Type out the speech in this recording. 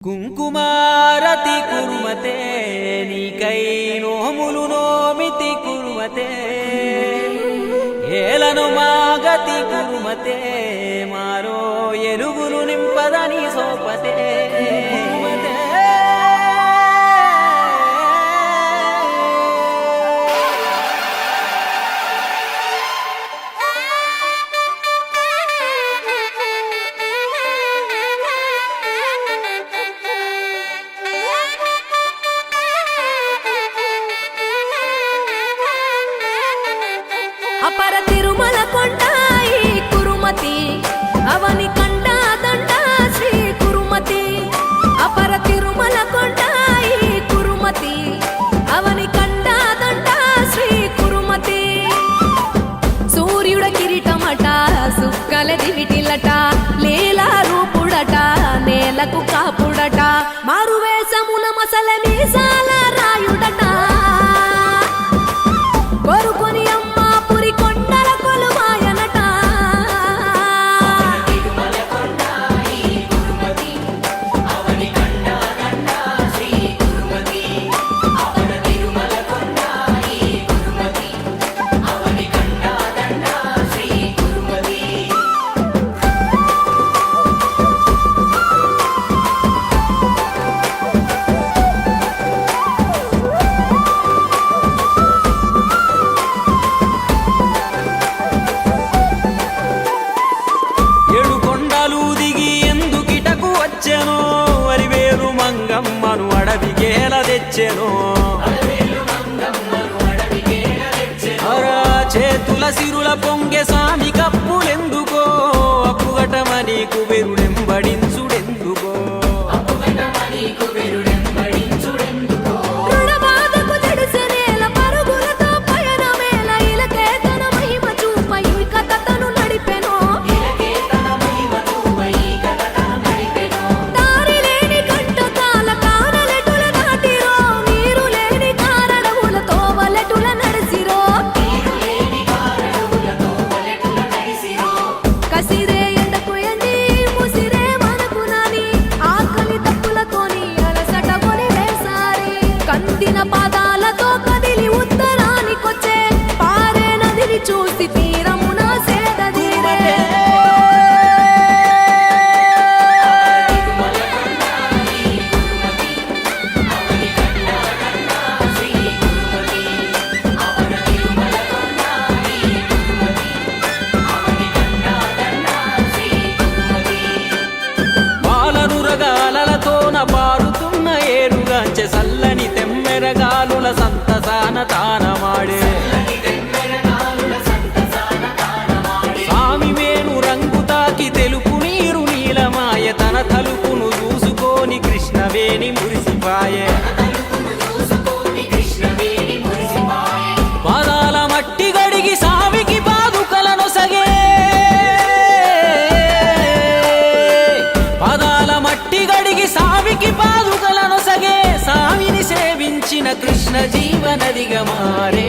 కుంకుమారతి కుర్మతే నీకై నోములు నోమితి కుర్మతే ఏలను మాగతి కుర్మతే మారో ఎలుగులు నింపదని సోపతే అపర తిరుమల కొండాయి కురుమతి అవని కండా దండ శ్రీ కురుమతి అపర తిరుమల కొండాయి కురుమతి అవని కండా దండ శ్రీ కురుమతి సూర్యుడ కిరీటమట సుక్కల దివిటిలట లీలా రూపుడట నేలకు కాపుడట మారువేషమున మసల మీసాల రాయుడట కోరుకొని వరివేరు మంగమ్మను అడవి గేల తెచ్చెను చేతుల సిరుల పొంగె స్వామి కప్పులెందుకో అప్పుగటమని కుబెరుడెంబడించుడెందుకో పాదాలతో కదిలి ఉత్తరానికొచ్చే పారే నదిని చూసి తీరమున సేదదీరే పాలనురగాలతోన పారుతున్న ఏరుగాంచె సల్లని తెమ్మెరగాలుల సంతసాన తానమాడే స్వామి మేను రంగు తాకి తెలుపు నీరు నీలమాయ తన తలుపును చూసుకొని కృష్ణవేణి మురిసిపాయే పాదాల మట్టి గడిగి సామికి పాదుకలను సగే పాదాల మట్టి గడిగి సామికి పాదుకలను సగే సామిని సేవించిన కృష్ణ జీవనదిగా మారే